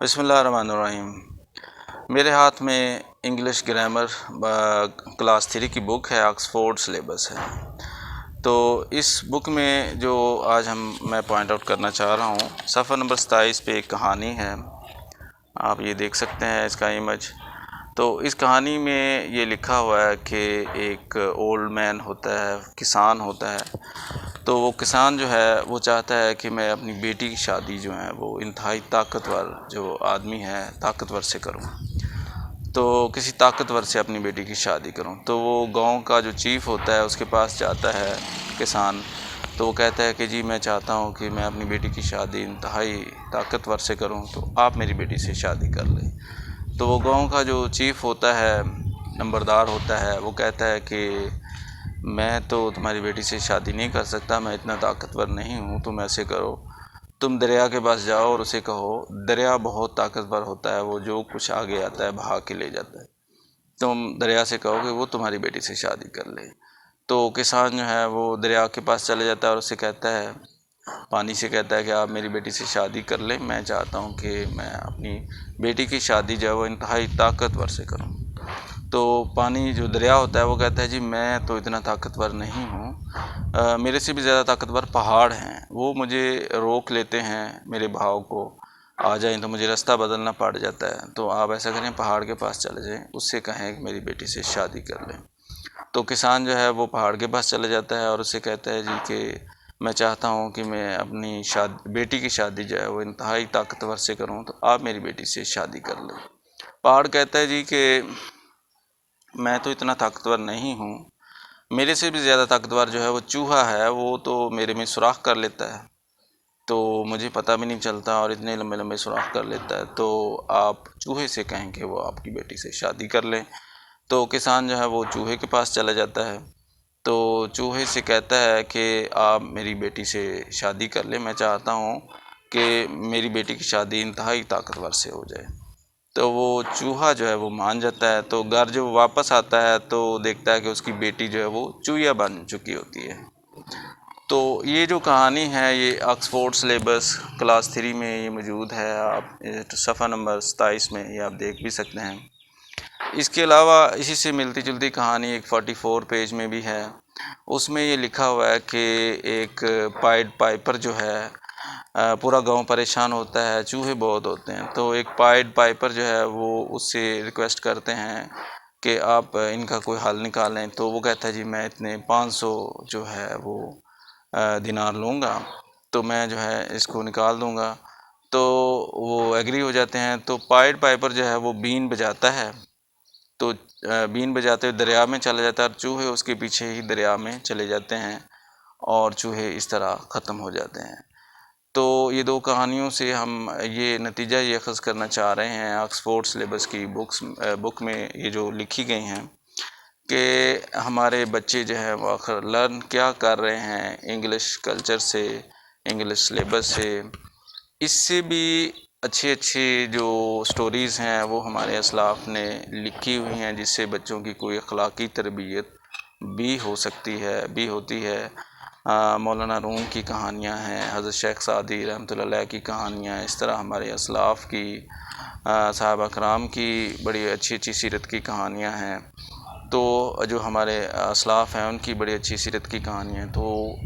بسم اللہ الرحمن الرحیم۔ میرے ہاتھ میں انگلش گرامر کلاس 3 کی بک ہے، آکسفورڈ سلیبس ہے۔ تو اس بک میں جو آج میں پوائنٹ آؤٹ کرنا چاہ رہا ہوں، صفحہ نمبر 27 پہ ایک کہانی ہے، آپ یہ دیکھ سکتے ہیں اس کا امیج۔ تو اس کہانی میں یہ لکھا ہوا ہے کہ ایک اولڈ مین ہوتا ہے، کسان ہوتا ہے۔ تو وہ کسان جو ہے وہ چاہتا ہے کہ میں اپنی بیٹی کی شادی جو ہے وہ انتہائی طاقتور جو آدمی ہے طاقتور سے کروں، تو کسی طاقتور سے اپنی بیٹی کی شادی کروں۔ تو وہ گاؤں کا جو چیف ہوتا ہے اس کے پاس جاتا ہے کسان، تو وہ کہتا ہے کہ جی میں چاہتا ہوں کہ میں اپنی بیٹی کی شادی انتہائی طاقتور سے کروں، تو آپ میری بیٹی سے شادی کر لیں۔ تو وہ گاؤں کا جو چیف ہوتا ہے، نمبردار ہوتا ہے، وہ کہتا ہے کہ میں تو تمہاری بیٹی سے شادی نہیں کر سکتا، میں اتنا طاقتور نہیں ہوں، تم ایسے کرو، تم دریا کے پاس جاؤ اور اسے کہو، دریا بہت طاقتور ہوتا ہے، وہ جو کچھ آگے آتا ہے بہا کے لے جاتا ہے، تم دریا سے کہو کہ وہ تمہاری بیٹی سے شادی کر لے۔ تو کسان جو ہے وہ دریا کے پاس چلے جاتا ہے اور اسے کہتا ہے، پانی سے کہتا ہے کہ آپ میری بیٹی سے شادی کر لیں، میں چاہتا ہوں کہ میں اپنی بیٹی کی شادی جو ہے وہ انتہائی طاقتور سے کروں۔ تو پانی جو دریا ہوتا ہے وہ کہتا ہے جی میں تو اتنا طاقتور نہیں ہوں، میرے سے بھی زیادہ طاقتور پہاڑ ہیں، وہ مجھے روک لیتے ہیں، میرے بہاؤ کو آ جائیں تو مجھے رستہ بدلنا پڑ جاتا ہے، تو آپ ایسا کریں پہاڑ کے پاس چلے جائیں، اس سے کہیں کہ میری بیٹی سے شادی کر لیں۔ تو کسان جو ہے وہ پہاڑ کے پاس چلے جاتا ہے اور اسے کہتا ہے جی کہ میں چاہتا ہوں کہ میں اپنی بیٹی کی شادی جو ہے وہ انتہائی طاقتور سے کروں، تو آپ میری بیٹی سے شادی کر لیں۔ پہاڑ کہتا ہے جی کہ میں تو اتنا طاقتور نہیں ہوں، میرے سے بھی زیادہ طاقتور جو ہے وہ چوہا ہے، وہ تو میرے میں سوراخ کر لیتا ہے، تو مجھے پتہ بھی نہیں چلتا اور اتنے لمبے لمبے سوراخ کر لیتا ہے، تو آپ چوہے سے کہیں کہ وہ آپ کی بیٹی سے شادی کر لیں۔ تو کسان جو ہے وہ چوہے کے پاس چلا جاتا ہے، تو چوہے سے کہتا ہے کہ آپ میری بیٹی سے شادی کر لیں، میں چاہتا ہوں کہ میری بیٹی کی شادی انتہائی طاقتور سے ہو جائے۔ تو وہ چوہا جو ہے وہ مان جاتا ہے، تو گھر جب واپس آتا ہے تو دیکھتا ہے کہ اس کی بیٹی جو ہے وہ چوہیا بن چکی ہوتی ہے۔ تو یہ جو کہانی ہے یہ آکسفورڈ سلیبس کلاس 3 میں یہ موجود ہے، آپ صفحہ نمبر 27 میں یہ آپ دیکھ بھی سکتے ہیں۔ اس کے علاوہ اسی سے ملتی جلتی کہانی ایک 44 پیج میں بھی ہے، اس میں یہ لکھا ہوا ہے کہ ایک پائیڈ پائپر جو ہے، پورا گاؤں پریشان ہوتا ہے، چوہے بہت ہوتے ہیں، تو ایک پائیڈ پائپر جو ہے وہ اس سے ریکویسٹ کرتے ہیں کہ آپ ان کا کوئی حل نکالیں، تو وہ کہتا ہے جی میں اتنے 500 جو ہے وہ دینار لوں گا، تو میں جو ہے اس کو نکال دوں گا۔ تو وہ ایگری ہو جاتے ہیں، تو پائیڈ پائپر جو ہے وہ بین بجاتا ہے، تو بین بجاتے ہوئے دریا میں چلا جاتا ہے اور چوہے اس کے پیچھے ہی دریا میں چلے جاتے ہیں اور چوہے اس طرح ختم ہو جاتے ہیں۔ تو یہ دو کہانیوں سے ہم یہ نتیجہ یہ اخذ کرنا چاہ رہے ہیں، آکسفورڈ سلیبس کی بک میں یہ جو لکھی گئی ہیں، کہ ہمارے بچے جو ہیں وہ آخر لرن کیا کر رہے ہیں انگلش کلچر سے، انگلش سلیبس سے۔ اس سے بھی اچھی جو سٹوریز ہیں وہ ہمارے اسلاف نے لکھی ہوئی ہیں، جس سے بچوں کی کوئی اخلاقی تربیت بھی ہو سکتی ہے، بھی ہوتی ہے۔ مولانا روم کی کہانیاں ہیں، حضرت شیخ سعدی رحمۃ اللہ علیہ کی کہانیاں، اس طرح ہمارے اسلاف کی، صحابہ کرام کی بڑی اچھی سیرت کی کہانیاں ہیں، تو جو ہمارے اسلاف ہیں ان کی بڑی اچھی سیرت کی کہانیاں ہیں۔ تو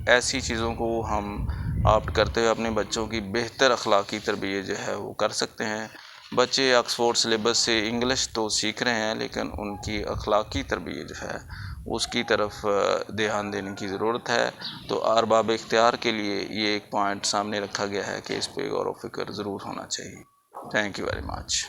ایسی چیزوں کو ہم آپٹ کرتے ہوئے اپنے بچوں کی بہتر اخلاقی تربیت جو ہے وہ کر سکتے ہیں۔ بچے آکسفورڈ سلیبس سے انگلش تو سیکھ رہے ہیں، لیکن ان کی اخلاقی تربیت جو ہے اس کی طرف دھیان دینے کی ضرورت ہے۔ تو ارباب اختیار کے لیے یہ ایک پوائنٹ سامنے رکھا گیا ہے کہ اس پہ غور و فکر ضرور ہونا چاہیے۔ Thank you very much.